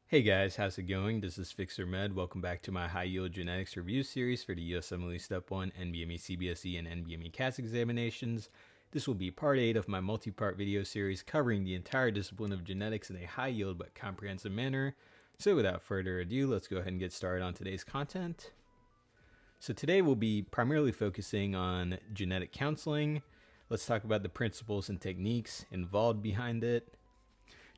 Hey guys, how's it going? This is Fixer Med. Welcome back to my high yield genetics review series for the USMLE Step 1, NBME CBSE, and NBME CAS examinations. This will be part 8 of my multi-part video series covering the entire discipline of genetics in a high yield but comprehensive manner. So without further ado, let's go ahead and get started on today's content. So today we'll be primarily focusing on genetic counseling. Let's talk about the principles and techniques involved behind it.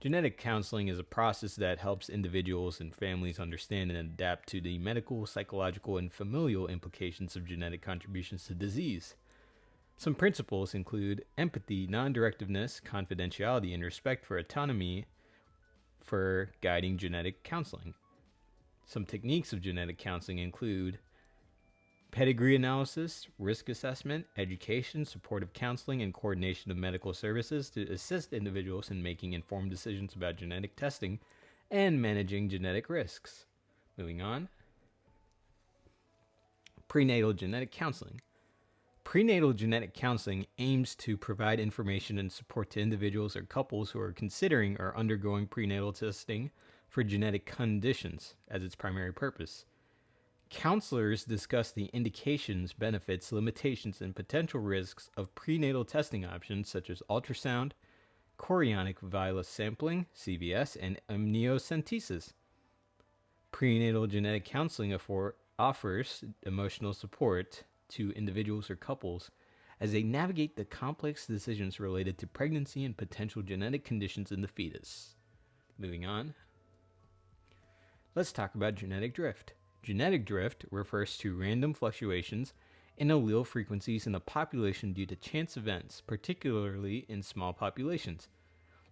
Genetic counseling is a process that helps individuals and families understand and adapt to the medical, psychological, and familial implications of genetic contributions to disease. Some principles include empathy, non-directiveness, confidentiality, and respect for autonomy for guiding genetic counseling. Some techniques of genetic counseling include pedigree analysis, risk assessment, education, supportive counseling, and coordination of medical services to assist individuals in making informed decisions about genetic testing and managing genetic risks. Moving on. Prenatal genetic counseling. Prenatal genetic counseling aims to provide information and support to individuals or couples who are considering or undergoing prenatal testing for genetic conditions as its primary purpose. Counselors discuss the indications, benefits, limitations, and potential risks of prenatal testing options such as ultrasound, chorionic villus sampling, CVS, and amniocentesis. Prenatal genetic counseling offers emotional support to individuals or couples as they navigate the complex decisions related to pregnancy and potential genetic conditions in the fetus. Moving on. Let's talk about genetic drift. Genetic drift refers to random fluctuations in allele frequencies in a population due to chance events, particularly in small populations.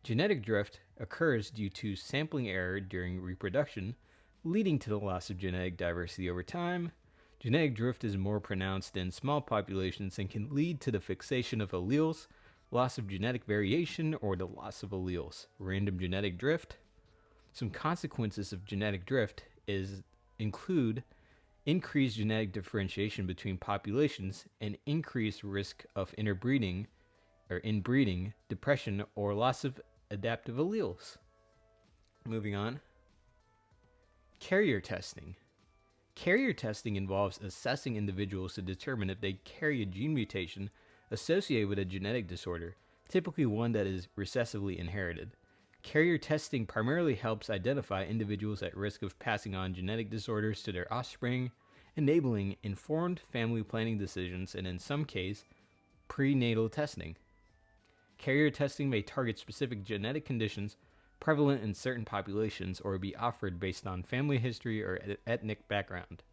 Genetic drift occurs due to sampling error during reproduction, leading to the loss of genetic diversity over time. Genetic drift is more pronounced in small populations and can lead to the fixation of alleles, loss of genetic variation, or the loss of alleles. Random genetic drift. Some consequences of genetic drift include increased genetic differentiation between populations and increased risk of inbreeding, depression, or loss of adaptive alleles. Moving on. Carrier testing. Carrier testing involves assessing individuals to determine if they carry a gene mutation associated with a genetic disorder, typically one that is recessively inherited. Carrier testing primarily helps identify individuals at risk of passing on genetic disorders to their offspring, enabling informed family planning decisions and, in some cases, prenatal testing. Carrier testing may target specific genetic conditions prevalent in certain populations or be offered based on family history or ethnic background.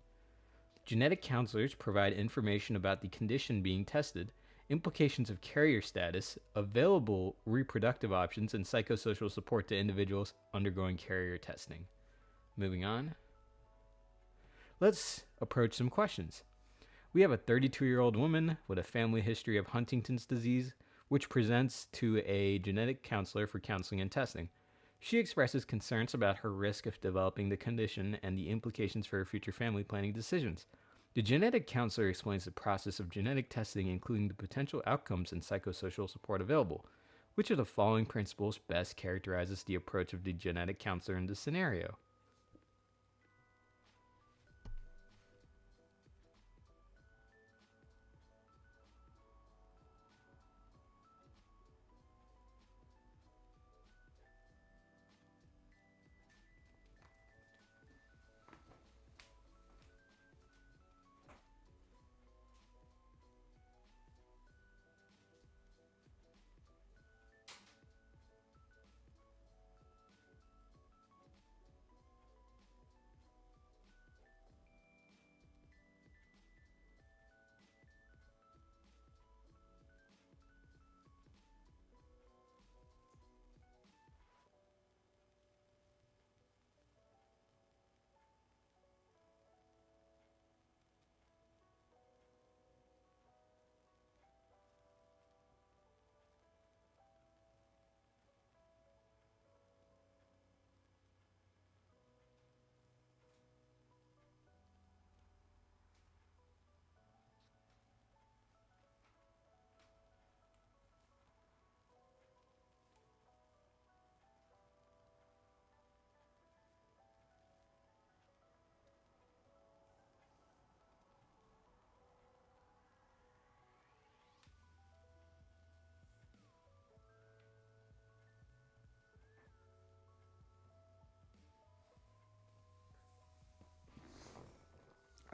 Genetic counselors provide information about the condition being tested, implications of carrier status, available reproductive options, and psychosocial support to individuals undergoing carrier testing. Moving on. Let's approach some questions. We have a 32-year-old woman with a family history of Huntington's disease, which presents to a genetic counselor for counseling and testing. She expresses concerns about her risk of developing the condition and the implications for her future family planning decisions. The genetic counselor explains the process of genetic testing, including the potential outcomes and psychosocial support available. Which of the following principles best characterizes the approach of the genetic counselor in this scenario?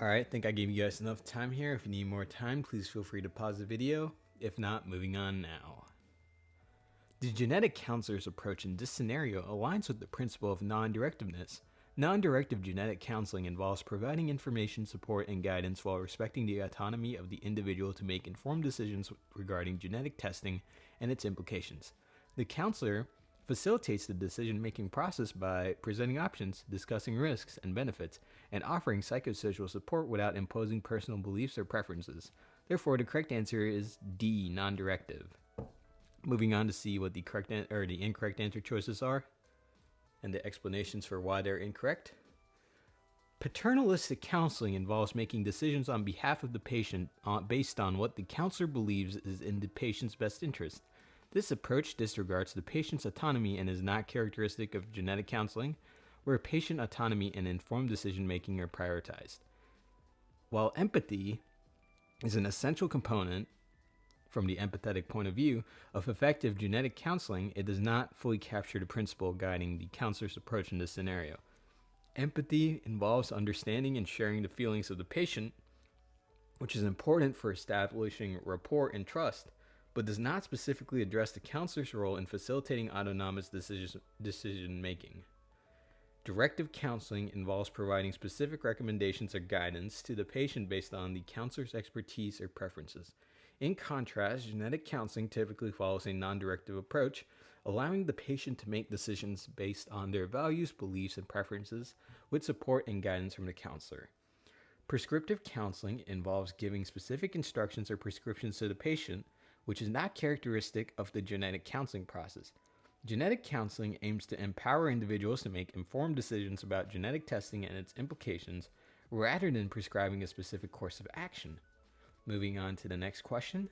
Alright, I think I gave you guys enough time here. If you need more time, please feel free to pause the video. If not, moving on now. The genetic counselor's approach in this scenario aligns with the principle of non-directiveness. Non-directive genetic counseling involves providing information, support, and guidance while respecting the autonomy of the individual to make informed decisions regarding genetic testing and its implications. The counselor facilitates the decision-making process by presenting options, discussing risks and benefits, and offering psychosocial support without imposing personal beliefs or preferences. Therefore, the correct answer is D, non-directive. Moving on to see what the correct or the incorrect answer choices are and the explanations for why they're incorrect. Paternalistic counseling involves making decisions on behalf of the patient based on what the counselor believes is in the patient's best interest. This approach disregards the patient's autonomy and is not characteristic of genetic counseling, where patient autonomy and informed decision-making are prioritized. While empathy is an essential component from the empathetic point of view of effective genetic counseling, it does not fully capture the principle guiding the counselor's approach in this scenario. Empathy involves understanding and sharing the feelings of the patient, which is important for establishing rapport and trust, but does not specifically address the counselor's role in facilitating autonomous decision making. Directive counseling involves providing specific recommendations or guidance to the patient based on the counselor's expertise or preferences. In contrast, genetic counseling typically follows a non-directive approach, allowing the patient to make decisions based on their values, beliefs, and preferences with support and guidance from the counselor. Prescriptive counseling involves giving specific instructions or prescriptions to the patient, which is not characteristic of the genetic counseling process. Genetic counseling aims to empower individuals to make informed decisions about genetic testing and its implications, rather than prescribing a specific course of action. Moving on to the next question.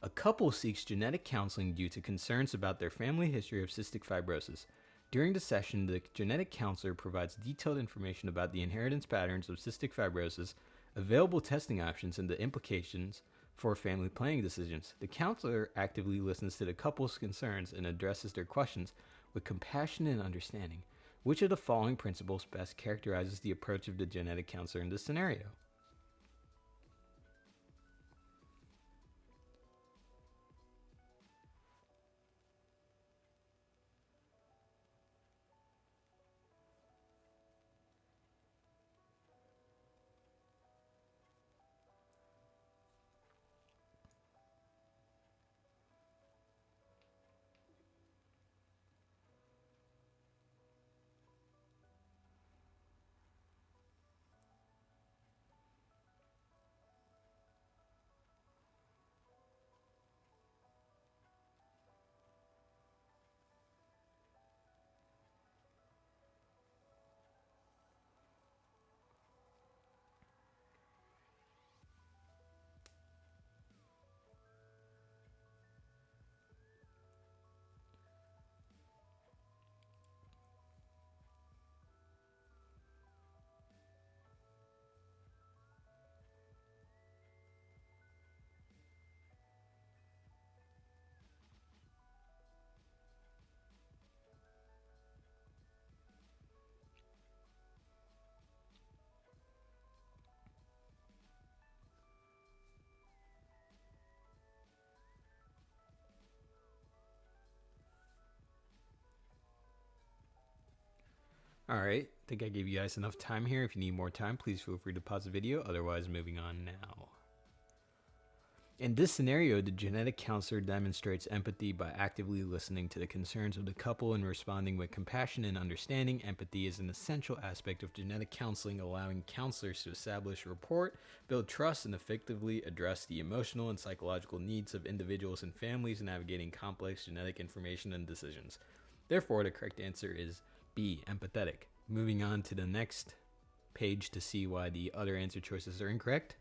A couple seeks genetic counseling due to concerns about their family history of cystic fibrosis. During the session, the genetic counselor provides detailed information about the inheritance patterns of cystic fibrosis, available testing options, and the implications for family planning decisions. The counselor actively listens to the couple's concerns and addresses their questions with compassion and understanding. Which of the following principles best characterizes the approach of the genetic counselor in this scenario? Alright, I think I gave you guys enough time here. If you need more time, please feel free to pause the video. Otherwise, moving on now. In this scenario, the genetic counselor demonstrates empathy by actively listening to the concerns of the couple and responding with compassion and understanding. Empathy is an essential aspect of genetic counseling, allowing counselors to establish rapport, build trust, and effectively address the emotional and psychological needs of individuals and families navigating complex genetic information and decisions. Therefore, the correct answer is B, empathetic. Moving on to the next page to see why the other answer choices are incorrect.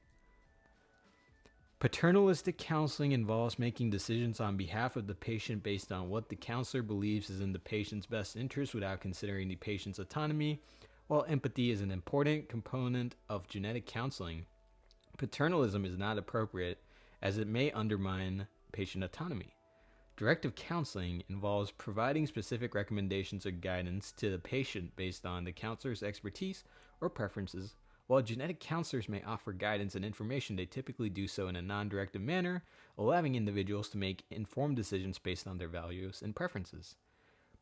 Paternalistic counseling involves making decisions on behalf of the patient based on what the counselor believes is in the patient's best interest without considering the patient's autonomy. While empathy is an important component of genetic counseling, paternalism is not appropriate as it may undermine patient autonomy. Directive counseling involves providing specific recommendations or guidance to the patient based on the counselor's expertise or preferences While genetic counselors may offer guidance and information, they typically do so in a non directive manner, allowing individuals to make informed decisions based on their values and preferences.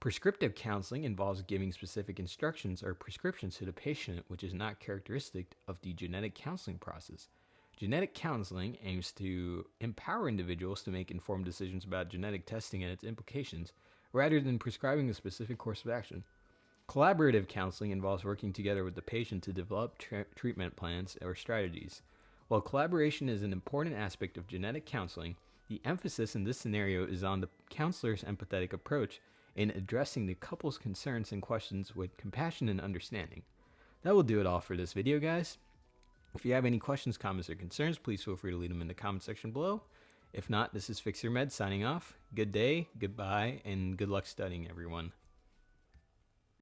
Prescriptive counseling involves giving specific instructions or prescriptions to the patient, which is not characteristic of the genetic counseling process. Genetic counseling aims to empower individuals to make informed decisions about genetic testing and its implications, rather than prescribing a specific course of action. Collaborative counseling involves working together with the patient to develop treatment plans or strategies. While collaboration is an important aspect of genetic counseling, the emphasis in this scenario is on the counselor's empathetic approach in addressing the couple's concerns and questions with compassion and understanding. That will do it all for this video, guys. If you have any questions, comments, or concerns, please feel free to leave them in the comment section below. If not, this is Fix Your Med signing off. Good day, goodbye, and good luck studying, everyone.